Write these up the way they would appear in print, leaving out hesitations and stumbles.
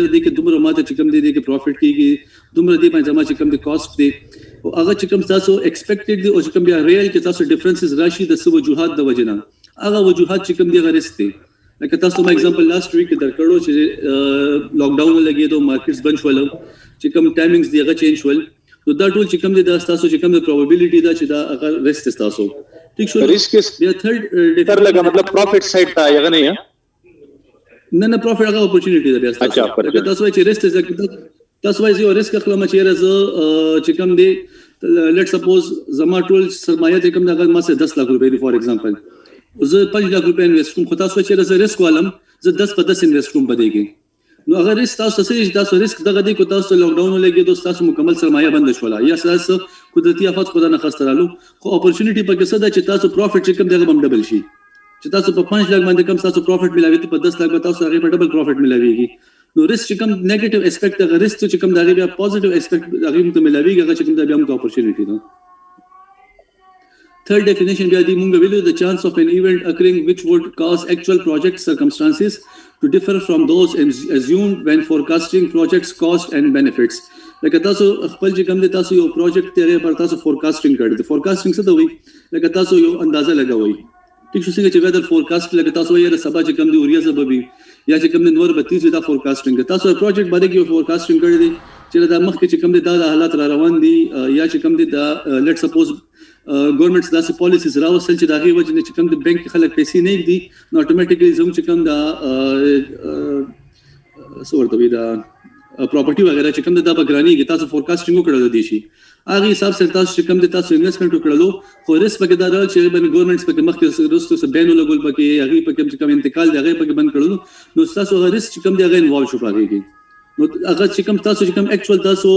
دې کې دومره ماته چې کوم دی کې پروفټ کیږي دومره دی باندې زما چې کوم دی کاست دی او هغه چې کوم تاسو ایکسپیکټډ دی او چې کوم بیا ریل کې تاسو ډیفرنسز راشي د څه وجوهات د وجنه هغه وجوهات چې کوم دی غریست دی لکه تاسو ما ایگزامپل لاست ویک درکړو چې لاک ډاون لګیدو مارکیټس بند شول چې کوم ټایمینګز دی هغه چینج شول نو دا ټول چې کوم دی دا تاسو چې کوم دی پروبابیلیټي دا چې دا هغه ریسک تاسو ٹھیک شو ریسک بیا تھرڈ تر لگا مطلب پروفٹ سائیڈ تا یغه نه نه پروفټ هغه اپورچونټی ده بیا تاسو تاسو چې ریسک تاسو وایي یو ریسک خپل مچ یې راز چې کوم دی لیټ سپوز زما ټول سرمایه چې کوم دا ما سه 10 لک روپے دی فور ایگزامپل زه 5 لک روپے انویسټ کوم خو تاسو چې راز ریسک والم زه 10 په 10 انویسټ کوم بده کې نو اگر ریسک تاسو سې تاسو ریسک دغه دی کو تاسو لاک ډاون لګي دوست تاسو مکمل سرمایه بند شولا یا تاسو قدرتي آفات خدا نه خسترالو خو اپورچونټی پکې څه ده چې تاسو پروفټ چې کوم دغه بم ډبل شي چې تاسو په 5 لک باندې کم تاسو پروفټ ملاوي ته په 10 لک به تاسو هغه په ډبل پروفټ ملاويږي نو ریسک چې کوم نیگیټیو اسپیکټ هغه ریسک چې کوم دغه بیا پوزټیو اسپیکټ هغه ته ملاويږي هغه چې کوم د بیا موږ اپورچونټی ده third definition بیا دی موږ ویلو the chance of an event occurring which would cause actual project circumstances to differ from those assumed when forecasting projects cost and benefits لکه تاسو خپل چې کوم د تاسو یو پروجیکټ تیرې پر تاسو فورکاسټینګ کړی دی فورکاسټینګ څه دی لکه تاسو یو اندازه لګوي ټیک شو څنګه چې ویدر فورکاست لکه تاسو یې سبا چې کوم دی اوریا سببي یا چې کوم نور 32 دا فورکاسټینګ تاسو پروجیکټ باندې یو فورکاسټینګ کړی دی چې دا مخکې چې کوم دی دا حالات را روان دي یا چې کوم دی دا لیټ سپوز ګورنمنټس داسې پالیسیز راوستل چې دا غي وجه چې کوم د بانک خلک پیسې نه دی نو اتوماتیکلی زموږ چې کوم دا سورته وی دا پراپرټي وغیرہ چې کوم د بګرانی کې تاسو فورکاسټینګ وکړل دي شي هغه حساب سره تاسو چې کوم د تاسو انویسټمنټ وکړلو خو ریسک پکې دا راځي چې باندې ګورنمنټس پکې مخکې رستو سره بینو لګول پکې هغه پکې چې کوم انتقال دی هغه پکې بند کړلو نو تاسو هغه ریسک چې کوم دی هغه انوالو شو پاره کې نو هغه چې کوم تاسو چې کوم اکچوال تاسو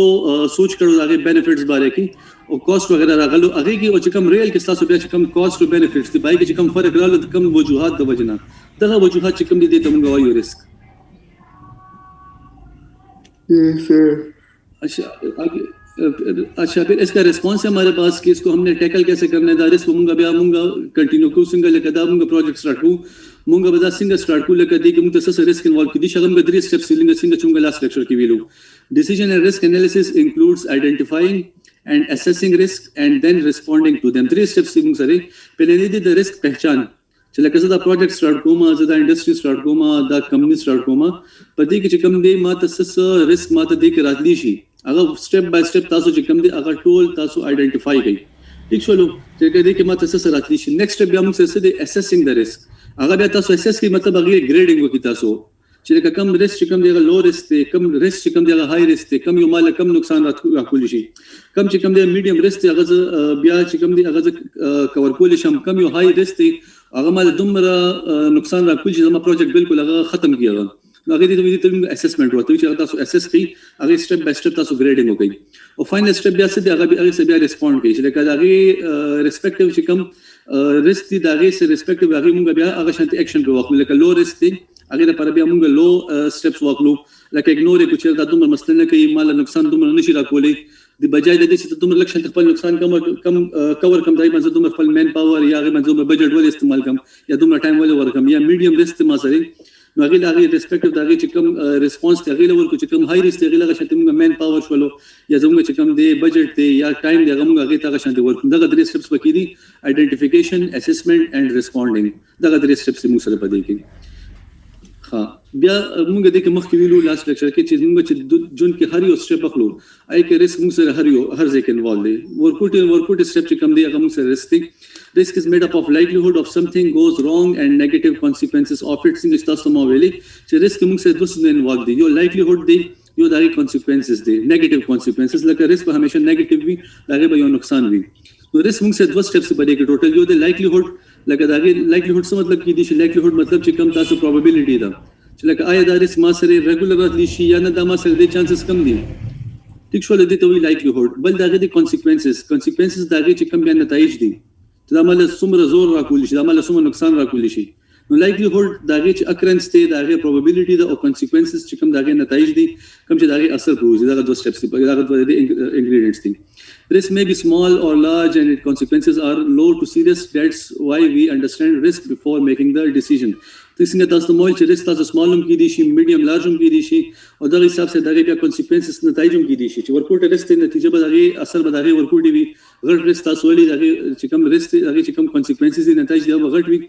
سوچ کړو هغه بینیفټس باره کې او کاست وغیرہ راغلو هغه کې او چې کوم ریل کې تاسو بیا چې کوم کاست او بینیفټس دی بای کې چې کوم فرق راغلو د کوم وجوهات د وجنه دغه وجوهات چې کوم دي ته موږ وایو ریسک अच्छा फिर इसका रिस्पॉन्स है हमारे पास कि इसको हमने टैकल कैसे करना है रिस्क मुंगा बिया मुंगा कंटिन्यू को सिंगल लेकर दा मुंगा प्रोजेक्ट स्टार्ट को मुंगा बदा सिंगल स्टार्ट को लेकर दी कि मुंगा सस रिस्क इन्वॉल्व की दी शगम का 3 स्टेप्स सिंगल सिंगल चुंगा लास्ट लेक्चर की वेलू decision and risk analysis includes identifying and assessing risk and then responding to them 3 steps मुंगा सरे पहले दी द रिस्क पहचान चला कैसे दा प्रोजेक्ट स्टार्ट कोमा दा इंडस्ट्री स्टार्ट कोमा दा कंपनी स्टार्ट कोमा पति की कम दे मा तसस रिस्क मा त दे के रातली शी अगर step by step Taso چې کوم دي هغه ټول تاسو آئیډینټیفای کړئ ٹھیک شولو چې کدی کې ماته څه راتلی شي نیکسٹ سټیپ بیا موږ څه دي اسیسینګ د ریسک هغه بیا تاسو اسیس کی مطلب هغه ګریډینګ وکړئ تاسو چې کم ریسک چې کوم دی هغه لو ریسک دی کم ریسک چې کوم دی هغه های ریسک دی کم یو مال کم نقصان راکول شي کم چې کوم دی میډیم ریسک دی هغه بیا چې کوم دی هغه کور کول شم کم یو های ریسک دی هغه مال دومره نقصان راکول شي زما پروجیکټ بالکل هغه ختم کیږي هغه دې ته اسسمنت ورته چې تاسو اسس کړئ هغه سټیپ بای سټیپ تاسو ګریډینګ وکړئ او فائنل سټیپ بیا څه دی هغه سه بیا ریسپونډ کوي چې لکه هغه ریسپیکټیو چې کوم ریسک دی هغه سه ریسپیکټیو هغه موږ بیا هغه شانتي اکشن په وخت لکه لو ریسک دی هغه لپاره بیا موږ لو سټیپس وکړو لکه اګنور یې کوچر دا دومره مسله نه کوي مال نقصان دومره نشي راکولای د بجای د دې چې دومره لکه شانتي خپل نقصان کم کور کم دای باندې دومره خپل مین پاور یا هغه باندې بجټ ول استعمال کم یا دومره ټایم ول ورکم یا میډیم ریسک ما سره نو هغه هغه ریسپیکټیو دا چې کوم ریسپانس ته هغه ورکو چې کوم های ریسک هغه لږه شته موږ مین پاور شولو یا زموږ چې کوم دی بجټ دی یا ټایم دی هغه موږ هغه ته شته ورکو دغه درې سټیپس پکې دي آئیډینټیفیکیشن اسسمنٹ اینڈ ریسپونډینګ دغه درې سټیپس موږ سره پدې کې ها بیا موږ د کې مخکې ویلو لاست لیکچر کې چې موږ چې جون کې هر یو سټیپ اخلو آی کې ریسک موږ سره هر ځای کې انوالو دی ورکوټ سټیپ چې کوم دی هغه موږ سره ریسک دی risk is made up of likelihood of something goes wrong and negative consequences of it څنګه چې تاسو مو ویلي چې risk موږ سره دوه څه انوالو دي یو likelihood دی یو دغه consequences دي negative consequences لکه risk به همیشه negative وي هغه به یو نقصان وي نو risk موږ سره دوه steps باندې کې ټوټل یو د likelihood لکه دغه likelihood څه مطلب کې دي چې likelihood مطلب چې کم تاسو probability ده چې لکه آیا دا risk ما سره regular راتلی شي یا نه دا ما سره د chances کم دي ټیک شو لدی ته وی likelihood بل دغه د consequences دغه چې کم بیان نتایج دي دا مال څومره زور راکول شي دا مال څومره نقصان راکول شي نو لایکلیهود داغه چې اکرنس ته داغه پروبابیلیټي دا او کانسیکوینسز چې کوم داغه نتایج دي کوم چې داغه اثر پروزي دا دوه سټیپس دي داغه دوه انګریډینټس دي risk may be small or large and its consequences are low to serious. That's why we understand risk before making the decision. تسنگ تاسو مویل چې رس تاسو سمالم کې دي شي میډیم لارجم کې دي شي او دغه حساب سره دغه بیا کانسیکوینسز نتایجم کې دي شي چې ورکوټ رس ته نتیجه به دغه اثر به دغه ورکوټ وي غټ رس تاسو ولې دغه چې کوم رس دغه چې کوم کانسیکوینسز دي نتایج دی غټ وي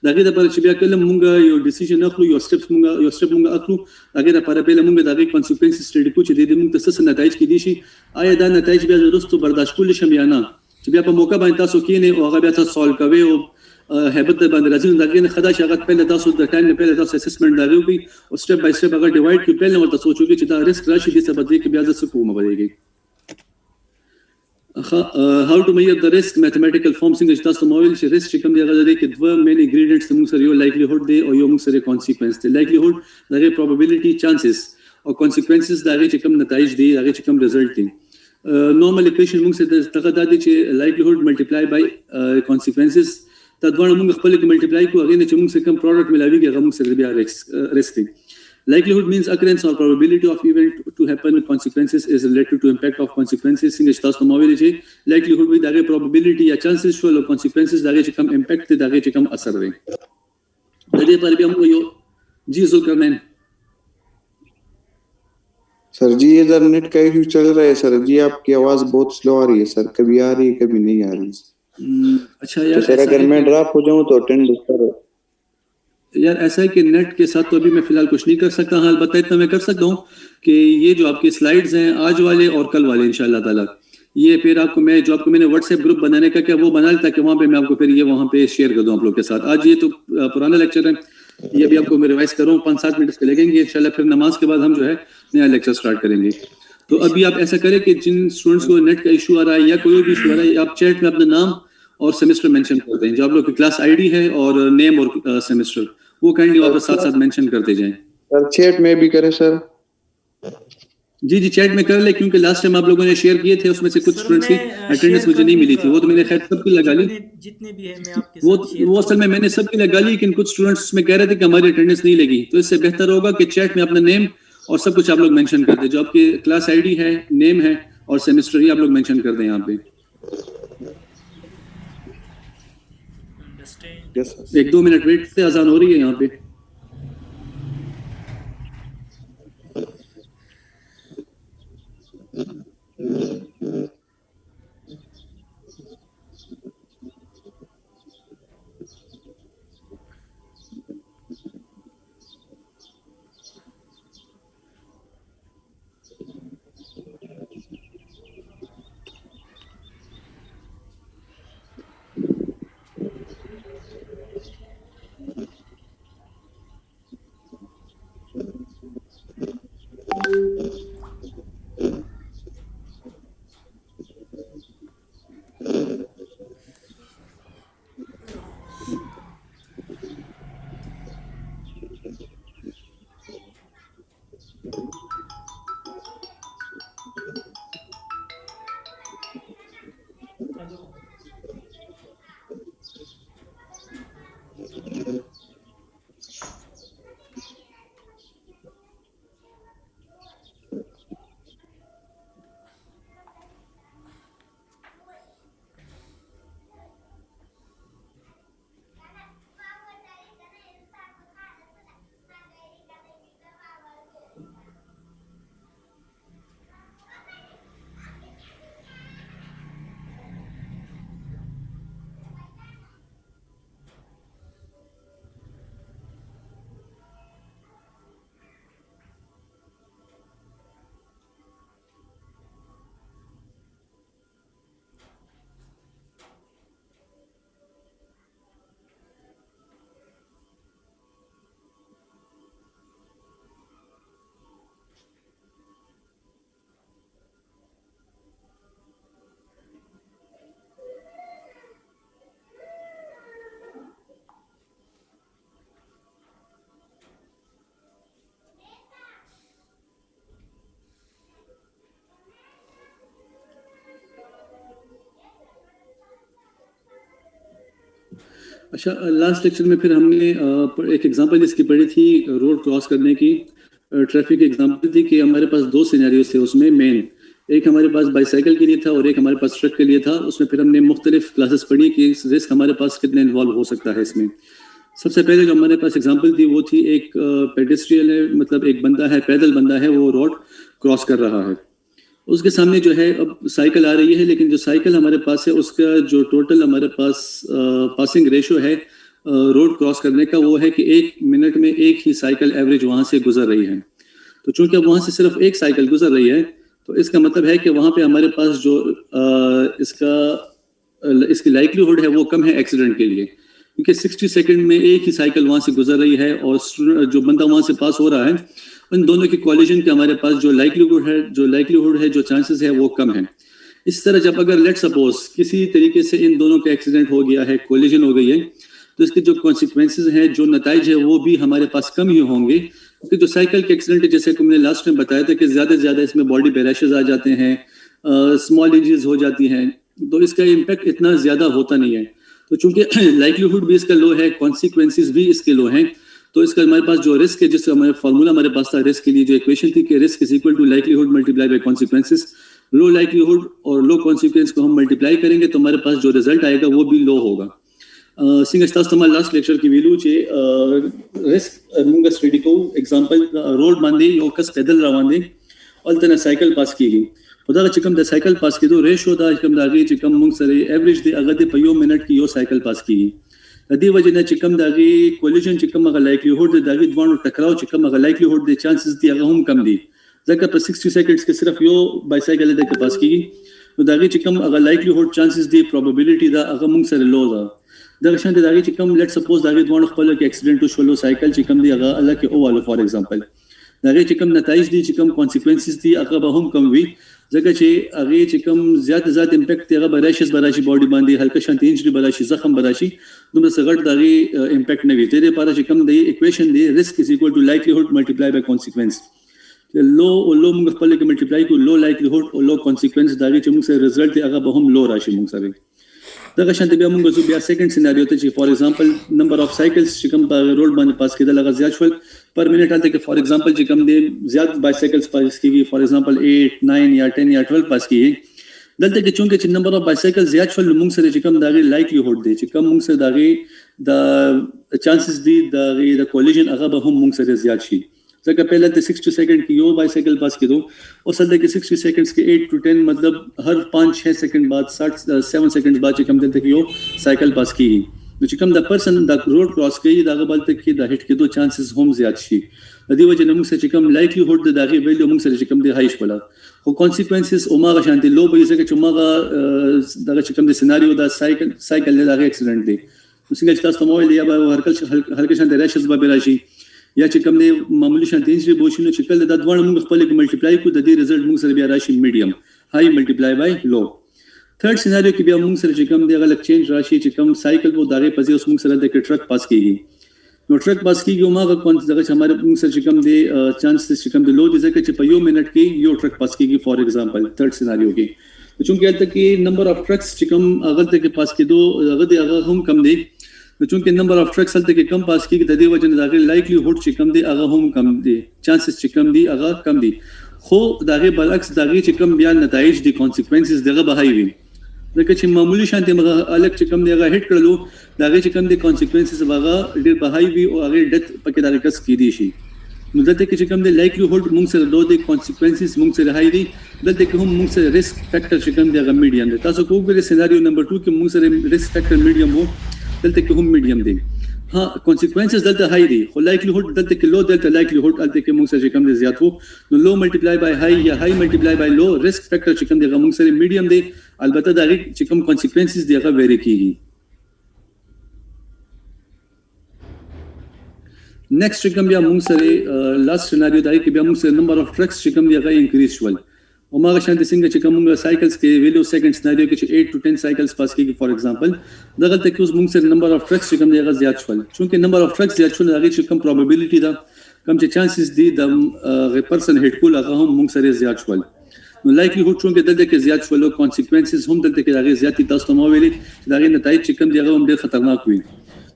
دغه د پر چې بیا کله مونږ یو ډیسیژن اخلو یو سټپ مونږ اخلو هغه د پر پیله مونږ دغه کانسیکوینسز سټډي کو چې د مونږ تاسو نتایج کې دي شي آیا دا نتایج بیا وروسته برداشت کول شم یا نه چې بیا په موقع باندې تاسو کینې او هغه بیا تاسو سوال کوي او هبت باندې راځي دغه نه خدا چې هغه پیله تاسو د ټایم نه پیله تاسو اسسمنت داوي او سټپ بای سټپ هغه ډیوایډ کړئ پیله ورته سوچوږي چې دا ریسک راشي د څه بدلی کې بیا ځکه کومه بدلېږي how to measure the risk mathematical form څنګه چې تاسو مویل چې risk چې کوم دی هغه د دوه مین انګریډینټس موږ سره یو likelihood دی او یو موږ سره consequence دی likelihood دغه probability chances او consequences دغه چې کوم نتایج دی هغه چې کوم result دی normal equation موږ سره دغه د دې چې likelihood multiply by consequences دا دوه موږ خپل کې multiply کوو هغه چې موږ سره کوم product ملاويږي هغه موږ سره بیا risk دی likelihood means occurrence or probability of event to happen consequences is related to impact of consequences څنګه چې تاسو مویل چې likelihood وي دغه probability یا chances شو او consequences دغه چې کوم impact دی دغه چې کوم اثر دی د دې پر بیا موږ یو جی ذکرمن सर जी इधर नेट का इशू चल रहा है सर जी आपकी आवाज बहुत स्लो आ रही है सर कभी आ रही है कभी नहीं आ रही अच्छा यार सर अगर मैं ड्रॉप हो जाऊं तो अटेंड कर यार ऐसा है कि नेट के साथ तो अभी मैं फिलहाल कुछ नहीं कर सकता हाँ अलबत्ता इतना मैं कर सकता हूँ कि ये जो आपके स्लाइड्स हैं आज वाले और कल वाले इंशाल्लाह ताला ये फिर आपको मैं जो आपको मैंने व्हाट्सएप ग्रुप बनाने का क्या वो बना लेता कि वहाँ पे मैं आपको फिर ये वहाँ पे शेयर कर दूँ आप लोग के साथ आज ये तो पुराना लेक्चर है ये भी आपको मैं रिवाइज कर रहा हूँ 5-7 मिनट के लगेंगे इंशाल्लाह फिर नमाज के बाद हम जो है नया लेक्चर स्टार्ट करेंगे तो अभी आप ऐसा करें कि जिन स्टूडेंट्स को नेट का इशू आ रहा है या कोई भी इशू आ रहा है आप चैट में अपना नाम और सेमेस्टर मेंशन कर दें जो आप लोग की क्लास आईडी है और नेम और सेमेस्टर वो काइंडली वापस साथ मेंशन करते जाएं सर चैट में भी करें सर जी चैट में कर ले क्योंकि लास्ट टाइम आप लोगों ने शेयर किए थे उसमें से कुछ स्टूडेंट्स की अटेंडेंस मुझे नहीं मिली थी वो तो मैंने खैर सबकी लगा ली जितने भी है मैं आपके साथ वो असल में मैंने सबकी लगा ली लेकिन कुछ स्टूडेंट्स में कह रहे थे कि हमारी अटेंडेंस नहीं लगी तो इससे बेहतर होगा कि चैट में अपना नेम और सब कुछ आप लोग मेंशन कर दें जो आपकी क्लास आईडी है नेम है और सेमेस्टर ही आप लोग मेंशन कर दें यहाँ पे एक 2 मिनट वेट से अजान हो रही है यहाँ पे अच्छा लास्ट लेक्चर में फिर हमने एक एग्जांपल इसकी पढ़ी थी रोड क्रॉस करने की ट्रैफिक एग्जांपल थी कि हमारे पास 2 सिनेरियोस थे उसमें मेन एक हमारे पास बाईसाइकिल के लिए था और एक हमारे पास ट्रक के लिए था उसमें फिर हमने मुख्तलिफ क्लासेस पढ़ी कि रिस्क हमारे पास कितने इन्वॉल्व हो सकता है इसमें सबसे पहले जो हमारे पास एग्जांपल थी वो थी एक पेडेस्ट्रियन है, मतलब एक बंदा है, पैदल बंदा है, वो रोड क्रॉस कर रहा है। उसके सामने जो है अब साइकिल आ रही है, लेकिन जो साइकिल हमारे पास है उसका जो टोटल हमारे पास पासिंग रेशो है रोड क्रॉस करने का, वो है कि 1 मिनट में एक ही साइकिल एवरेज वहां से गुजर रही है। तो चूंकि अब वहां से सिर्फ एक साइकिल गुजर रही है, तो इसका मतलब है कि वहां पे हमारे पास जो इसकी लाइक्लीहुड है वो कम है एक्सीडेंट के लिए, क्योंकि 60 सेकंड में एक ही साइकिल वहां से गुजर रही है और जो बंदा वहां से पास हो रहा है, उन दोनों की कॉलिजन के हमारे पास जो लाइक्लीहुड है, जो चांसेस है वो कम है। इस तरह जब अगर लेट सपोज किसी तरीके से इन दोनों का एक्सीडेंट हो गया है, कॉलिजन हो गई है, तो इसके जो कॉन्सिक्वेंसेज हैं, जो नताइज है, वो भी हमारे पास कम ही होंगे। क्योंकि जो साइकिल के एक्सीडेंट है, जैसे हमने लास्ट टाइम बताया था कि ज्यादा से ज्यादा इसमें बॉडी पे रैशेज आ जाते हैं, स्मॉल इंजरीज हो जाती हैं, तो इसका इम्पैक्ट इतना ज्यादा होता नहीं है। तो चूंकि लाइक्लीहुड भी इसका लो है, कॉन्सिक्वेंसेज भी इसके लो हैं, तो इसका हमारे पास जो रिस्क है, जिसका हमारा फॉर्मूला हमारे पास था रिस्क के लिए, जो इक्वेशन थी कि risk is equal to likelihood multiply by consequences. Low likelihood और लो कॉन्सिक्वेंस को हम मल्टीप्लाई करेंगे तो हमारे पास जो रिजल्ट आएगा वो भी लो होगा। लास्ट लेक्चर की वैल्यू चे रिस्क मुंगा स्टडी को एग्जांपल रोड बांधे यो कस पैदल रवांदे और तना साइकिल पास की गई खुदा का चिकम द साइकिल पास की दो रेशो दा चिकम दागी चिकम मुंग सरे एवरेज दे अगदे पयो मिनट की यो साइकिल पास की गई अदी वजह ने चिकम दागी कोलिजन चिकम अगर लाइक्लीहुड दे दागी दोनों टकराव चिकम अगर लाइक्लीहुड दे चांसेस दी अगर हम कम दी जगह पर 60 सेकंड्स के सिर्फ यो बाइसाइकिल दे के पास की गई तो दागी चिकम अगर लाइक्लीहुड चांसेस दी प्रोबेबिलिटी दा अगर मुंग सरे लो दा दर्शन दे दागी चिकम लेट सपोज दागी दोनों खपल के एक्सीडेंट टू शोलो साइकिल चिकम दी अगर अल्लाह के ओ वालो फॉर एग्जांपल दागी चिकम नताइज दी चिकम कॉन्सिक्वेंसेस दी अगर हम कम हुई जगह चे अगे चिकम ज्यादा इम्पैक्ट तेगा बराशिस बराशी बॉडी बांधी हल्का शांति इंजरी बराशी जख्म बराशी तुम सगट दागी इम्पैक्ट नहीं तेरे पारा चिकम दे इक्वेशन दे risk is equal to likelihood multiply by consequence low मुंग पल्ले के मल्टीप्लाई को लो लाइक्लीहुड और लो कॉन्सिक्वेंस दागी चिमुंग से रिजल्ट अगर बहुम लो राशि मुंग सरे दगा शांति बिया मुंग जो बिया सेकंड सिनेरियो ते for example number of cycles चिकम पर रोड बांध पास के लगा ज्यादा पर मिनट आते के फॉर एग्जांपल चिकम दे ज्यादा बाइसाइकिल्स पास की फॉर एग्जांपल 8 9 या 10 या 12 पास की दलते के चूंकि नंबर ऑफ बाइसाइकिल ज्यादा मुंग से चिकम दागी लाइक्लीहुड दे चिकम मुंग से दागी द चांसेस दी दागी द कोलिजन अगर बहुम मुंग से ज्यादा छी जगह पहले तो 60 सेकंड की यो बाइसाइकिल पास की दो और सद के 60 सेकंड्स के 8 to 10 मतलब हर 5-6 सेकंड बाद 7 सेकंड बाद चिकम देते कि यो साइकिल पास की तो चिकम the person the road cross की दागा बल तक की द हिट के दो चांसेस होम ज्यादा छी अदी वजह मुंग से चिकम लाइक्लीहुड द दागी वैल्यू मुंग से चिकम दे हाइश पड़ा वो कॉन्सिक्वेंसेस ओमागा शांति लो बई से के चुमागा दागा चिकम दे सिनेरियो द साइकिल ले दागा एक्सीडेंट दे सिंगल स्टास मोबाइल या हल्के शांति रैशेस बा बेराशी या चिकम ने मामूली शांति इंजरी बोशिनो चिकल द द्वाण मुंग खपले के मल्टीप्लाई को द रिजल्ट मुंग से बिया राशि medium high multiply by low third scenario की बिया मुंग से चिकम दे अगर चेंज राशि चिकम साइकिल को दागे पजे उस मुंग से दे के ट्रक पास की गई नो ट्रक पास की गई मागा कौन जगह हमारे मुंग से चिकम दे चांसेस चिकम दे लो दिसे के पयो मिनट की यो ट्रक पास की गई फॉर एग्जांपल थर्ड सिनेरियो की तो चूंकि अब तक की नंबर ऑफ ट्रक्स चिकम अगर तक के पास की दो अगर हम कम दे तो चूंकि नंबर ऑफ ट्रक्स हल तक कम पास की तदे वजह दागे लाइक्लीहुड चिकम दे अगर हम कम दे चांसेस चिकम दी अगर कम दी खो दागे बरअक्स दागे चिकम बिया नताइज दी कॉन्सिक्वेंसेस दगा बहाई हुई देखो छि मामूली शांति मगर अलग चिकम दे अगर हिट कर लो दागे चिकम दे कॉन्सिक्वेंसेस वगा दे बहाई हुई और आगे डेथ पके दागे कस की दी शी मुदते के चिकम दे लाइक्लीहुड मुंग से दो दे कॉन्सिक्वेंसेस मुंग से रहाई दी दलते के हम मुंग से रिस्क फैक्टर चिकम दे अगर मीडियम दे तासो को के सिनेरियो नंबर 2 के मुंग से रिस्क फैक्टर मीडियम हो दलते के हम मीडियम दे हाँ कॉन्सिक्वेंसेस दलते हाई दी और लाइक्लीहुड दलते के लो दलते लाइक्लीहुड दलते के मुंग से चिकम दे ज्यादा हो तो लो मल्टीप्लाई बाय हाई या high multiply by low risk factor चिकम दे मुंग से मीडियम दे अलबत्ता दागी चिकम कॉन्सिक्वेंसेस दे अगर वेरी कीगी नेक्स्ट चिकम बिया मुंग से लास्ट सिनेरियो दाई के बिया मुंग से नंबर ऑफ ट्रक्स चिकम दे अगर इंक्रीज हुआ ओमागा शांति सिंह चिकम मुंग साइकिल्स के वैल्यू सेकंड सिनेरियो के 8 to 10 साइकिल्स पास की फॉर एग्जांपल दगल तक उस मुंग से नंबर ऑफ ट्रक्स चिकम दे ज्यादा छल चूंकि नंबर ऑफ ट्रक्स ज्यादा छल आगे चिकम प्रोबेबिलिटी दा कम चे चांसेस दी द पर्सन हिट को लगा हम मुंग से ज्यादा छल नो लाइक्लीहुड चूंकि दल के ज्यादा छल कॉन्सिक्वेंसेस हम दल के आगे ज्यादा तस्तो मोवेली दागे नताइज चिकम दे हम दे खतरनाक हुई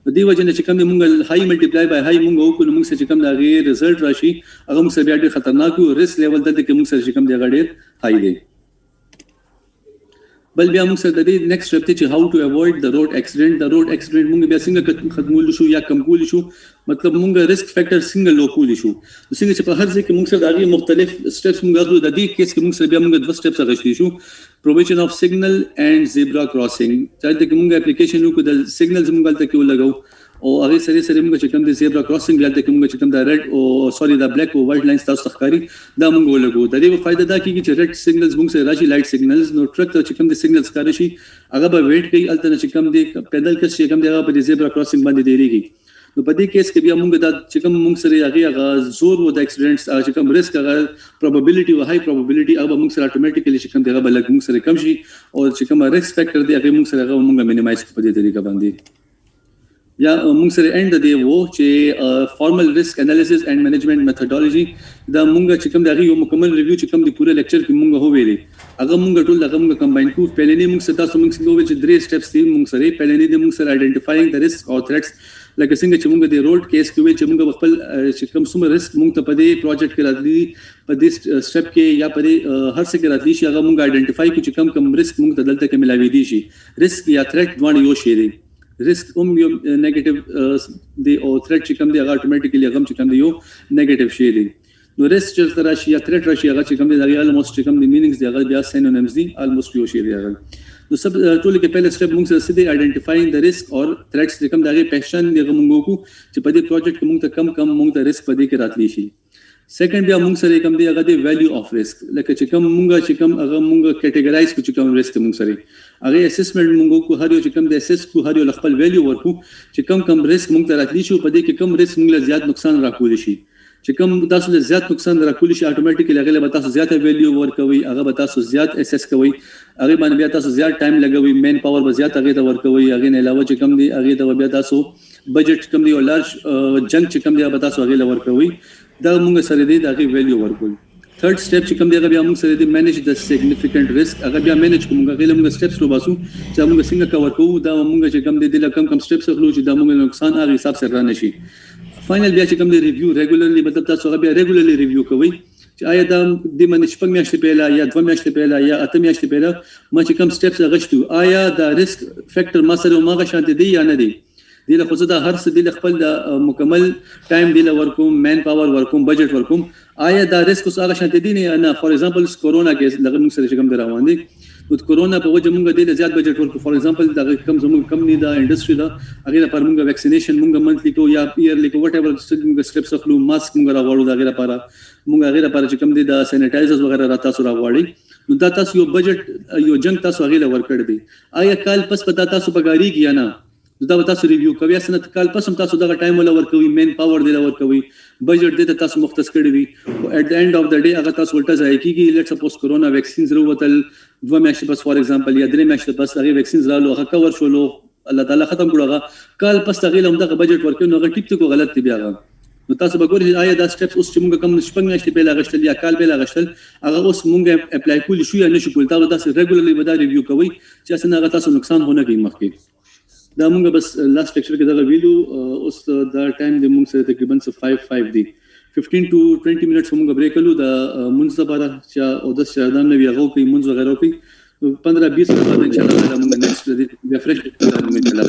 दी वजह ने चिकम मुंग हाई मल्टीप्लाई बाय हाई मुंग को मुंग से चिकम दागे रिजल्ट राशि अगर मुंग से बिया खतरनाक हुई रिस्क लेवल दल के मुंग से चिकम दे गाड़े हाई दे بل بیا موږ سره د دې نیکسټ سټپ ته چې هاو ټو اوایډ د روډ اکسیډنټ موږ بیا څنګه ختمول شو یا کم کول شو مطلب موږ ریسک فیکٹر څنګه لو کول شو څنګه چې په هر ځای کې موږ سره د هغې مختلف سټپس موږ اخلو د دې کیس کې موږ سره بیا موږ دوه سټپس اخیستي شو پروویژن اف سیګنل اینڈ زیبرا کراسینګ چې موږ اپلیکیشن وکړو د سیګنلز موږ هلته کې ولګو او هغه سره موږ چې کوم د زیبرا کراسینګ لته کوم چې کوم د ریډ او سوري د بلیک او وایټ لاینز تاسو ښکاری دا موږ ولګو د دې فائدہ دا کیږي چې ریډ سیګنلز موږ سره راشي لایټ سیګنلز نو ټرک ته چې کوم د سیګنلز ښکاری شي هغه به ویټ کوي الته چې کوم د پیدل کس چې کوم د هغه په زیبرا کراسینګ باندې دیریږي نو په دې کیس کې بیا موږ دا چې کوم موږ سره هغه زور و د اکسیډنټس چې کوم ریسک هغه پروبابیلیټي او هاي پروبابیلیټي هغه موږ سره اتوماتیکلی چې کوم دغه بلګ موږ سره کم شي او چې کوم ریسک فیکٹر دی هغه موږ سره هغه موږ مینیمایز په دې طریقه باندې یا موږ سره اند دی وو چې فارمل ریسک انالیسس اینڈ منیجمنت میتھډالوژي دا موږ چې کوم دغه یو مکمل ریویو چې کوم د پوره لیکچر کې موږ هو ویلي هغه موږ ټول دغه موږ کمباین کو پهلنی موږ سره تاسو موږ څنګه چې درې سټپس دي موږ سره پهلنی د موږ سره آئیډینټیفاینګ د ریسک او تھریټس لکه څنګه چې موږ د روډ کیس کې وی چې موږ خپل چې کوم څومره ریسک موږ ته په دې پروجیکټ کې راځي په دې سټپ کې یا په دې هر څه کې راځي چې هغه موږ آئیډینټیفای کړو چې کم ریسک موږ ته دلته کې ملاوي دي شي ریسک یا تھریټ دوه یو شي دي ریسک یو نیگیټیو دی او تھریټ چې کوم دی هغه اتوماتیکلی هغه چې کوم دی یو نیگیټیو شي دي نو ریسک چې راشي یا تھریټ راشي هغه چې کوم دی هغه الموست چې کوم دی مینینګز دی هغه بیا سینونیمز دي الموست یو شي دی هغه نو سب ټول کې پہله سټپ موږ سره سیده آئیډینټیفاینګ د ریسک او تھریټس چې کوم دغه پہچان دی موږ کو چې په دې پروجیکټ کې موږ ته کم موږ ته ریسک په دې کې راتلی شي سیکنډ بیا موږ سره کوم دی هغه دی ویلیو اف ریسک لکه چې کوم موږ هغه موږ کټګورایز کو چې کوم ریسک موږ سره هغه اسسمنت موږ کو هر یو چې کوم د اسس کو هر یو خپل ویلیو ورکو چې کم ریسک موږ ته راتلی شي په دې کې کم ریسک موږ له زیات نقصان راکول شي چې کوم تاسو له زیات نقصان راکول شي اتوماتیکلی هغه به تاسو زیات ویلیو ورکوي هغه به تاسو زیات اسس کوي هغه باندې بیا تاسو زیات ټایم لګوي مین پاور به زیات هغه ته ورکوي هغه نه علاوه چې کوم دی هغه ته بیا تاسو بجټ کوم دی او لارج جنگ چې کوم دی به تاسو هغه ورکوي دا موږ سره دی هغه ویلیو ورکول تھرد سټپ چې کوم دی بیا موږ سره دی مینیج د سیګنیفیکانت ریسک هغه بیا مینیج کوم هغه موږ سټپس رو باسو چې موږ څنګه کور کوو دا موږ چې کوم دی د کم سټپس خلو چې دا موږ نقصان هغه حساب سره نه شي فائنل بیا چې کوم دی ریویو ریګولرلی مطلب تاسو هغه بیا ریګولرلی ریویو کوئ چې آیا دا د من شپږ میاشتې پهلا یا 2 میاشتې پهلا یا 8 میاشتې پهلا ما چې کوم سټپس غشتو آیا دا ریسک فیکٹر ما سره ماغه شانت دی یا نه دی دله خو دا هر څه د خپل د مکمل ټایم دی ورکوم مین پاور ورکوم بجټ ورکوم آیا دا ریسک اوس هغه شانت دی نه فور ایگزامپل کورونا کې لږ موږ سره کوم روان دي د کورونا په وجه موږ د زیات بجټ ورکو فور ایگزامپل دا کم زموږ کمپنی دا انډستری دا هغه لپاره موږ ویکسینیشن موږ منثلی کو یا ایرلی کو وټ ایور موږ سټپس خپل ماسک موږ راوړو دا هغه لپاره موږ هغه لپاره چې کوم دي دا سینیټایزرز وغیرہ را تاسو راوړي نو دا تاسو یو بجټ یو جنگ تاسو هغه لور کړی دی آیا کال پس پتا تاسو بګاری کیا نه دا تاسو ریویو کوي سنت کال پس هم تاسو دا ټایم ولا ورکوي مین پاور دی ورکوي بجټ دې تاسو مختص کړی وي او اټ د اینڈ اف د ډے هغه تاسو ولټا ځای کیږي لیټس سپوز کورونا ویکسینز وروتل 2 میاشتې پس فور ایگزامپل یا 3 میاشتې پس هغه ویکسینز رالو هغه کور شولو الله تعالی ختم کړو هغه کال پس هغه لم دغه بجټ ورکوي نو هغه ټیک ته غلط دی بیا نو تاسو به ګورئ آیا دا سټپس اوس چې موږ کوم شپږ میاشتې پهلا غشتل یا کال پهلا غشتل هغه اوس موږ اپلای کول شو یا نشو کول تاسو ریګولرلی ودا ریویو کوئ چې څنګه هغه تاسو نقصان هونه کوي مخکې دا موږ بس لاست لیکچر کې دا ویلو اوس دا ټایم د موږ سره تقریبا 5 دی 15 to 20 minutes موږ بریک کولو دا منځ لپاره چې او د شهادت نبی هغه کوي منځ وغیرہ کوي 15-20 منټه ان شاء الله موږ نیکسټ د ریفریش موږ ان شاء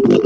الله